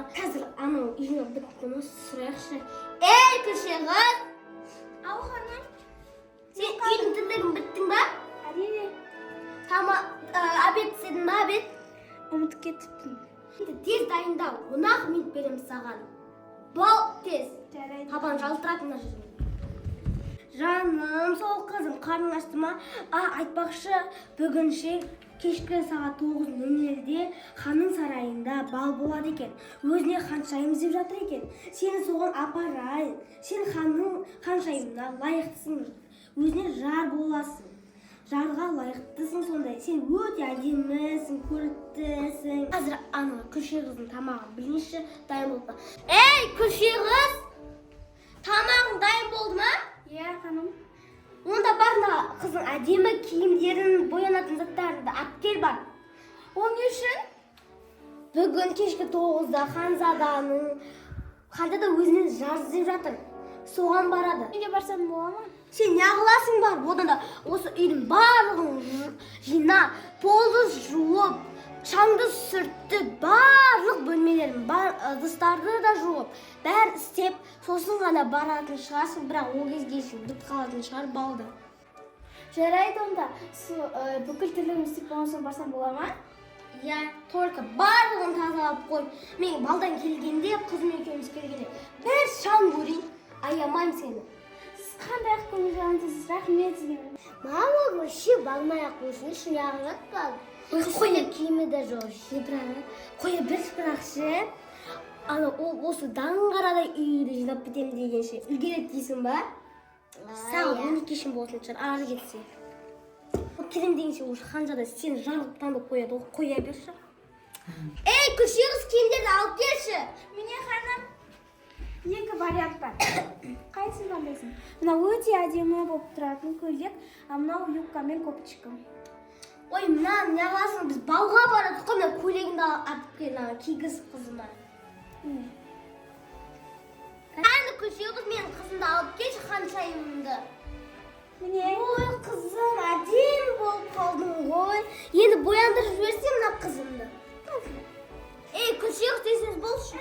Қазір анау үйіне біткені сұрайықшы. Ей, кіші қыз! Ау, ханым. Сен үйдің тірлігін біттің ба? Әрине. Обед істедің ба, обед? Ұмытып кетіппін. Тез дайындал, 10 минут беремін саған. Бол, тез. Жарайды. Табан жалтыратын мына жерде. Жаным, сол қызым қарның ашты ма? Айтпақшы, бүгінше кешкі сағат 9:00-де ханның сарайында бал болады екен. Өзіне ханшайым іздеп жатыр екен. Сені соған апарайын. Сен ханның ханшайымына лайықтысың. Өзіне жар боласың. Жарға лайықтысың сондай. Сен өте әдемісің, көріктісің. Қазір ана күлше қыздың тамағын біліңізші, дайын болды ма? Ей, күлше қыз! Тамағың дайын болды ма? Иә, ханым. Онда барында қыздың әдемі киімдерін, боянатын заттарында алып кел бар. Ол не үшін? Бүгін кешкі 9-да ханзада өзінен жар іздеп жатыр. Соған барады. Үйге барсам бола ма? Сен не қыласың бар? Одан да осы үйдің барлығын жинап, полды жуып, шаңды сүртті, барлық бөлмелерін, ыдыстарды да жуып, бәрін істеп, сосын ғана баратын шығарсың, бірақ ол кезге шейін бітіп қалатын шығар балды. Жарайды онда. Бүкіл тірлігімді істеп болған соң барсам бола ма? Я только барлығын тазалап қой. Мен балдан келгенде, қызым екеуміз келгенде, бір шаң көрейін, аямайым сені. Сіз қандай ақ көңіл жағансыз, рахмет сізге. Мама, вообще балмай-ақ болсын, ішіне ағырат қалды. Қоя киімі де жоқ, қоя бір шықырақшы. Осы даңғарадай үйді жинап бітем дегенше, үлгерет дейсің ба? Сағат 12 шын болсын шығар, ары кетсе. Келем дегенше, осы ханзада сен жарғып таңдып қояды, қоя берші. Ей, күлше қыз киімдерді алып келші. Міне, ханым. Екі вариант бар. Қайсысын таңдайсың? Мынау өте әдемі болып тұратын көйлек, а мынау юбка мен кофточка. Ой, мына не қыласың, біз балға барадық қой, мына көйлегіңді алып кел, кигіз қызыма. Әні күлше қыз менің қызымды алып келші, ханшайымымды. Міне. Ой, қызым, әдемі болып қалдың ғой. Енді бояндырып жіберсем мына қызымды. Ей, күлше қыз десеңіз болшы.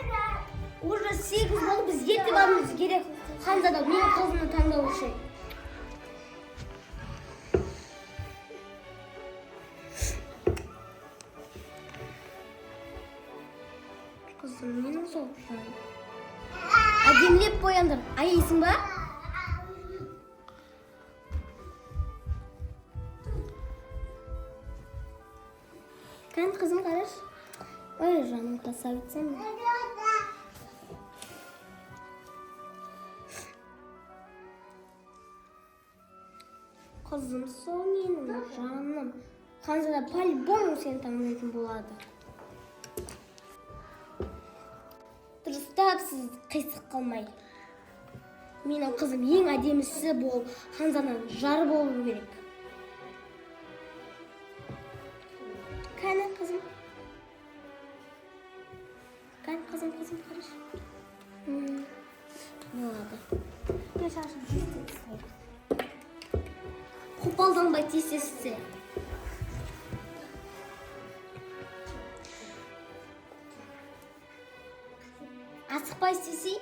Уже 8 болды, біз ерте баруымыз керек. Ханзада менің қызымды таңдау үшін. Қызым, менің сол әдемілеп бояндыр. Аяйсың ба? Кән, қызым, қараш. Ой, жаным, красавица мен. Қызым, сол менің жаным. Ханзада по-любому сені таңдайтын болады. Дұрыстап, сіз қисық қалмай. Менің қызым ең әдемісі болып, ханзадан жар болу керек. Кәні, қызым. Кәні, қызым, қараш. Болады. Мен шашын жүйте істейді. Қопалданбай тез-тез. Асықпай істесей?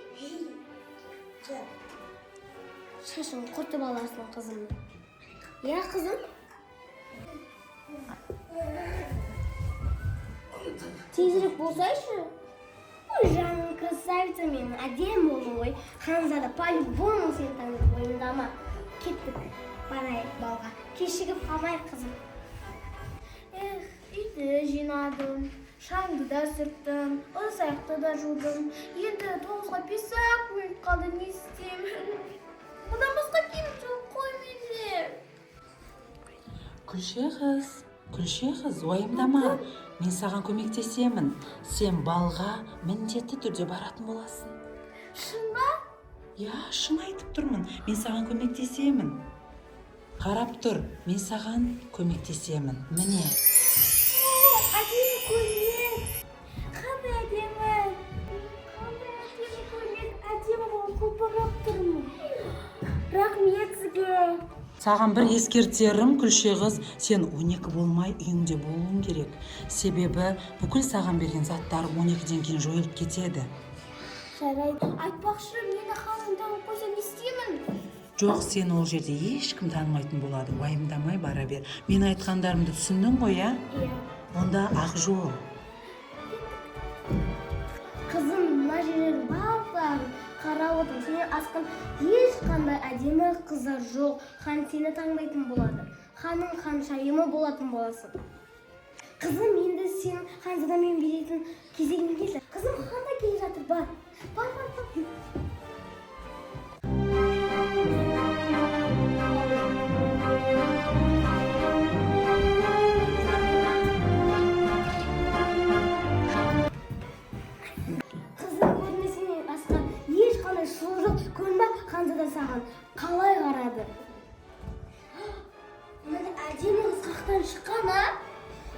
Шашын құртып аларсың қызымды. Я, қызым? Тезірек болсайшы? Ой, жаным, красавица менің, әдем болдың ғой. Ханзада по-любому сен таңдап ойындама. Кеттік, барайық балға. Кешігіп қалмайық, қызым. Үйді жинадым, шаңды да сүрттім, ыдыс-аяқты да жудым. Енді 9-ға 5-ақ минут қалды, не істеймін? Одан басқа киім жоқ қой менде. Күлше қыз, уайымдама. Мен саған көмектесемін. Сен балға міндетті түрде баратын боласың. Шын ба? Я, шын айтып тұрмын. Мен саған көмектесемін. Қарап тұр, мен саған көмектесемін. Міне. Әдемі көйлек. Қандай әдемі. Қандай әдемі көйлек. Әдемі болып құлпырап тұрмын. Рахмет сізге. Саған бір ескертерім, күлше қыз, сен 12 болмай үйіңде болуың керек. Себебі бүкіл саған берген заттар 12-ден кейін жойылып кетеді. Жарайды. Айтпақшы, мені ханым танып қойса не істеймін? Жоқ, сен ол жерде ешкім танымайтын болады. Уайымдамай бара бер. Мен айтқандарымды түсіндің ғой, а? Иә. Онда ақ жол. Қызым, мына жердің барлығын қарап отырмын. Сенен асқан ешқандай әдемі қыздар жоқ. Хан сені таңдайтын болады. Ханың ханшайымы болатын боласың. Қызым, енді сен ханзадамен беретін кезегің келді. Қызым, хан да келе жатыр, бар. Бар. Қызым, көрмесінен асқан ешқандай сұлу жоқ. Көрінбе, ханзада саған қалай қарады? Мына әдемі қыз қақтан шыққан, а?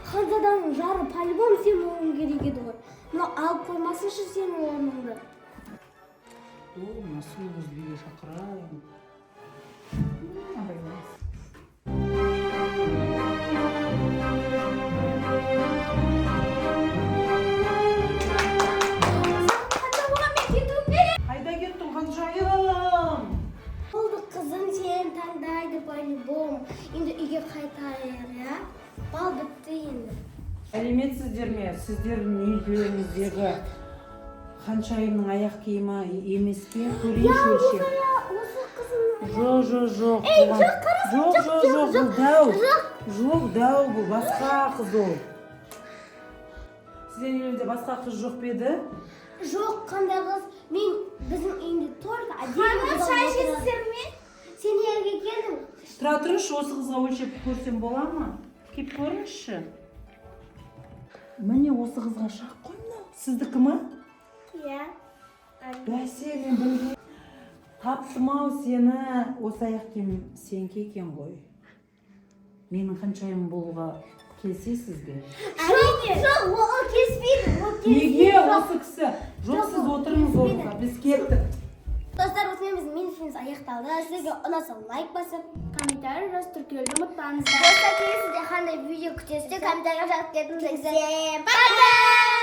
Ханзаданың жары по-любому сен болуың керек еді ғой. Мына алып қоймасыншы сенің орныңды. Мына сұлу қызды үйге шақырайын. Қайда кеттің, ханшайым? Болды, қызым, сен таңдайды по-любому. Енді үйге қайтайық, я? Бал бітті енді. Сәлеметсіздер ме? Сіздердің үйлеріңіздегі ханшайымның аяқ киімі емес пе? Көрейінші өлшеп. Осы қызым. Жоқ. Ей, жоқ, қарасын, Жоқ, бұл дәу. Жоқ, дәу бұл, басқа қыз ол. Сіздердің үйлеріңізде басқа қыз жоқ па еді? Жоқ, қандай қыз. Біздің үйінде торт әдемі. Ханым, шай ішесіздер ме? Сен елге келдің. Тұра тұрыңызшы, осы қызға өлшеп көрсем бола ма? Кеп көріңізші. Міне осы қызға шақ қой мынау. Сіздікі ма? Иә. Бәсе, мен білген. Таптым-ау сені. Осы аяқ киім сенікі екен ғой. Менің ханшайым болуға келісесіз бе? Жоқ, ол келіспейді. Неге осы кісі? Жоқ, сіз отырыңыз орнына, біз кеттік. Достар, осымен біздің мини-фильміміз аяқталды. Сізге ұнаса лайк басып, комментарий жазып тіркелуді ұмытпаңыздар. Достар, келесі сізде қандай видео күтесіздер, комментарийға жазып кетіңіздер. Всем пока!